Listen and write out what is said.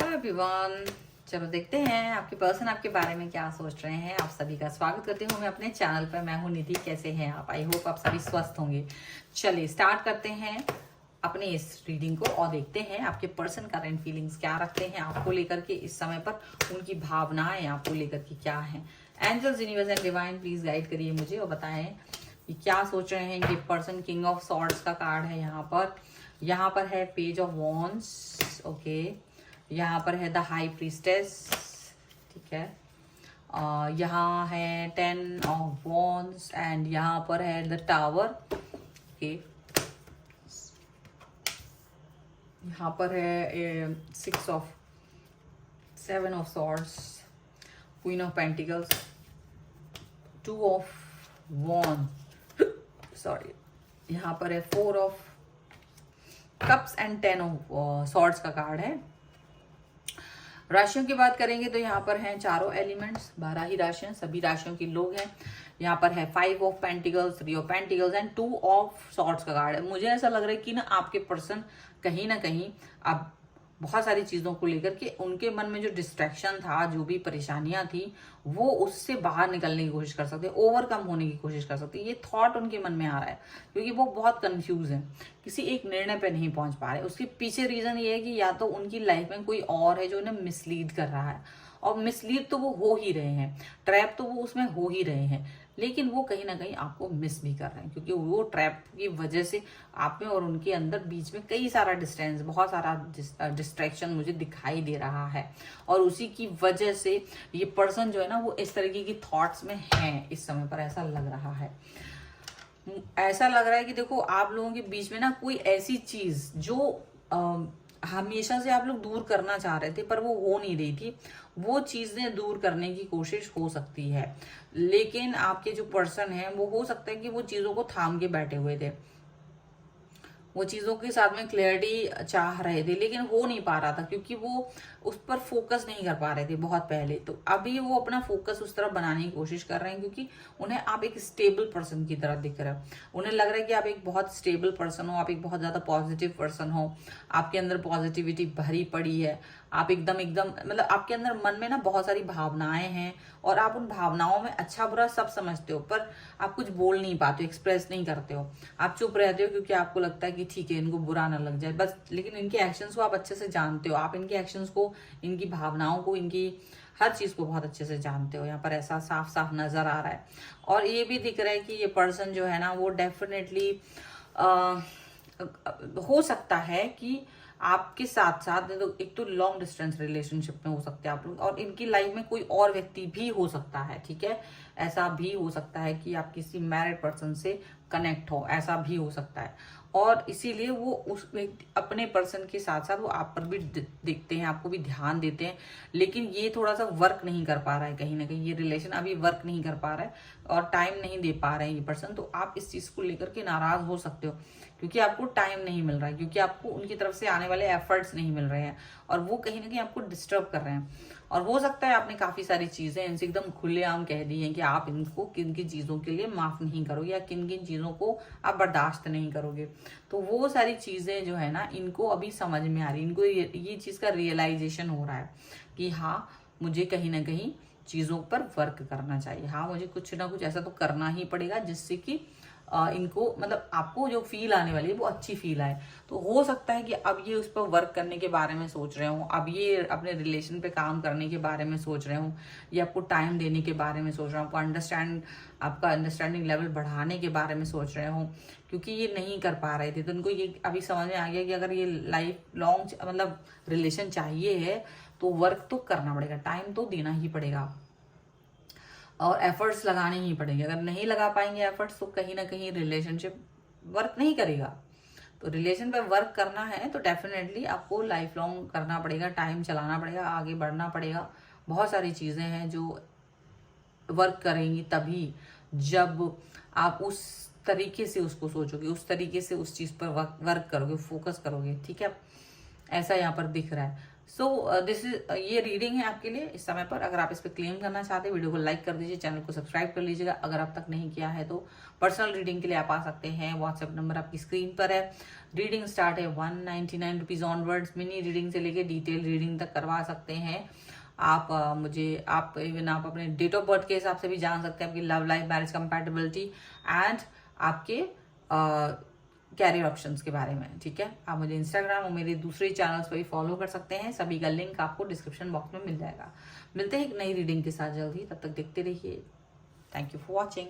Everyone, चलो देखते हैं आपके पर्सन आपके बारे में क्या सोच रहे हैं। आप सभी का स्वागत करती हूँ मैं अपने चैनल पर। मैं हूँ निधि। कैसे हैं आप? आई होप आप सभी स्वस्थ होंगे। चलिए स्टार्ट करते हैं अपने इस रीडिंग को और देखते हैं आपके पर्सन करंट फीलिंग्स क्या रखते हैं आपको लेकर के इस समय पर, उनकी भावनाएं आपको लेकर के क्या है। Angels, universe and divine please guide करिए मुझे और बताएं कि क्या सोच रहे हैं ये पर्सन। किंग ऑफ सॉर्ड्स का कार्ड है यहाँ पर है पेज ऑफ वॉन्ड्स, ओके। यहाँ पर है द हाई प्रीस्टेस, ठीक है। यहाँ है 10 ऑफ वॉन्ड्स एंड यहाँ पर है द टावर, ओके। यहाँ पर है 7 of swords, queen of pentacles, 2 of wand, sorry. यहाँ पर है 4 of cups and 10 of swords का कार्ड है। राशियों की बात करेंगे तो यहाँ पर हैं चारों एलिमेंट्स, 12 ही राशियां, सभी राशियों के लोग हैं। यहाँ पर है 5 of pentacles, 3 of pentacles and 2 of swords का कार्ड है। मुझे ऐसा लग रहा है कि ना आपके पर्सन कहीं ना कहीं आप बहुत सारी चीजों को लेकर के उनके मन में जो डिस्ट्रैक्शन था, जो भी परेशानियां थी, वो उससे बाहर निकलने की कोशिश कर सकते हैं, ओवरकम होने की कोशिश कर सकते हैं। ये थॉट उनके मन में आ रहा है क्योंकि वो बहुत कंफ्यूज है, किसी एक निर्णय पे नहीं पहुंच पा रहे। उसके पीछे रीजन ये है कि या तो उनकी लाइफ में कोई और है जो उन्हें मिसलीड कर रहा है, और मिसलीड तो वो हो ही रहे हैं, ट्रैप तो वो उसमें हो ही रहे हैं, लेकिन वो कहीं ना कहीं आपको मिस भी कर रहे हैं क्योंकि वो ट्रैप की वजह से आप में और उनके अंदर बीच में कई सारा डिस्टेंस, बहुत सारा डिस्ट्रैक्शन मुझे दिखाई दे रहा है। और उसी की वजह से ये पर्सन जो है ना वो इस तरीके की थॉट्स में है इस समय पर, ऐसा लग रहा है। ऐसा लग रहा है कि देखो आप लोगों के बीच में ना कोई ऐसी चीज जो हमेशा से आप लोग दूर करना चाह रहे थे पर वो हो नहीं रही थी, वो चीजें दूर करने की कोशिश हो सकती है। लेकिन आपके जो पर्सन है वो हो सकता है कि वो चीजों को थाम के बैठे हुए थे, वो चीजों के साथ में क्लैरिटी चाह रहे थे लेकिन हो नहीं पा रहा था क्योंकि वो उस पर फोकस नहीं कर पा रहे थे बहुत पहले। तो अभी वो अपना फोकस उस तरफ बनाने की कोशिश कर रहे हैं क्योंकि उन्हें आप एक स्टेबल पर्सन की तरह दिख रहे हो। उन्हें लग रहा है कि आप एक बहुत स्टेबल पर्सन हो, आप एक बहुत ज्यादा पॉजिटिव पर्सन हो, आपके अंदर पॉजिटिविटी भरी पड़ी है, आप एकदम एकदम मतलब आपके अंदर मन में ना बहुत सारी भावनाएं हैं और आप उन भावनाओं में अच्छा बुरा सब समझते हो, पर आप कुछ बोल नहीं पाते हो, एक्सप्रेस नहीं करते हो, आप चुप रहते हो क्योंकि आपको लगता है कि ठीक है इनको बुरा ना लग जाए बस। लेकिन इनके एक्शंस को आप अच्छे से जानते हो, आप इनके एक्शंस को, इनकी भावनाओं को, इनकी हर चीज को बहुत अच्छे से जानते हो। यहाँ पर ऐसा साफ साफ नजर आ रहा है। और ये भी दिख रहा है कि ये पर्सन जो है ना वो डेफिनेटली हो सकता है कि आपके साथ साथ एक तो लॉन्ग डिस्टेंस रिलेशनशिप में हो सकते हैं आप लोग, और इनकी लाइफ में कोई और व्यक्ति भी हो सकता है, ठीक है। ऐसा भी हो सकता है कि आप किसी मैरिड पर्सन से कनेक्ट हो, ऐसा भी हो सकता है। और इसीलिए वो उस अपने पर्सन के साथ साथ वो आप पर भी देखते हैं, आपको भी ध्यान देते हैं, लेकिन ये थोड़ा सा वर्क नहीं कर पा रहा है, कहीं ना कहीं ये रिलेशन अभी वर्क नहीं कर पा रहा है और टाइम नहीं दे पा रहे हैं ये पर्सन। तो आप इस चीज को लेकर के नाराज हो सकते हो क्योंकि आपको टाइम नहीं मिल रहा है, क्योंकि आपको उनकी तरफ से आने वाले एफर्ट्स नहीं मिल रहे हैं और वो कहीं ना कहीं आपको डिस्टर्ब कर रहे हैं। और हो सकता है आपने काफी सारी चीजें इनसे एकदम खुलेआम कह दी हैं कि आप इनको किन किन चीजों के लिए माफ नहीं करोगे या किन किन चीजों को आप बर्दाश्त नहीं करोगे। तो वो सारी चीजें जो है ना इनको अभी समझ में आ रही, इनको ये चीज का रियलाइजेशन हो रहा है कि हाँ मुझे कहीं ना कहीं चीजों पर वर्क करना चाहिए, हाँ मुझे कुछ ना कुछ ऐसा तो करना ही पड़ेगा जिससे कि इनको मतलब आपको जो फील आने वाली है वो अच्छी फील आए। तो हो सकता है कि अब ये उस पर वर्क करने के बारे में सोच रहे हो, अब ये अपने रिलेशन पे काम करने के बारे में सोच रहे हो, या आपको टाइम देने के बारे में सोच रहे हो, आपका अंडरस्टैंडिंग लेवल बढ़ाने के बारे में सोच रहे हो, क्योंकि ये नहीं कर पा रहे थे। तो उनको ये अभी समझ में आ गया कि अगर ये लाइफ लॉन्ग मतलब रिलेशन चाहिए है तो वर्क तो करना पड़ेगा, टाइम तो देना ही पड़ेगा और एफर्ट्स लगाने ही पड़ेंगे। अगर नहीं लगा पाएंगे एफर्ट्स तो कहीं ना कहीं रिलेशनशिप वर्क नहीं करेगा। तो रिलेशन पे वर्क करना है तो डेफिनेटली आपको लाइफ लॉन्ग करना पड़ेगा, टाइम चलाना पड़ेगा, आगे बढ़ना पड़ेगा। बहुत सारी चीजें हैं जो वर्क करेंगी तभी जब आप उस तरीके से उसको सोचोगे, उस तरीके से उस चीज पर वर्क करोगे, फोकस करोगे, ठीक है। ऐसा यहाँ पर दिख रहा है। सो दिस इज ये रीडिंग है आपके लिए इस समय पर। अगर आप इस पर क्लेम करना चाहते हैं वीडियो को लाइक कर दीजिए, चैनल को सब्सक्राइब कर लीजिएगा। अगर आप तक नहीं किया है तो पर्सनल रीडिंग के लिए आप आ सकते हैं, व्हाट्सएप नंबर आपकी स्क्रीन पर है। रीडिंग स्टार्ट है 199 रुपीज ऑनवर्ड्स। मिनी रीडिंग से लेके डिटेल रीडिंग तक करवा सकते हैं आप। आप इवन आप अपने डेट ऑफ बर्थ के हिसाब से भी जान सकते हैं, आपकी love life, marriage compatibility and आपके कैरियर ऑप्शंस के बारे में। ठीक है, आप मुझे इंस्टाग्राम और मेरे दूसरे चैनल्स पर भी फॉलो कर सकते हैं, सभी का लिंक आपको डिस्क्रिप्शन बॉक्स में मिल जाएगा। मिलते हैं एक नई रीडिंग के साथ जल्द ही, तब तक देखते रहिए। Thank you for watching.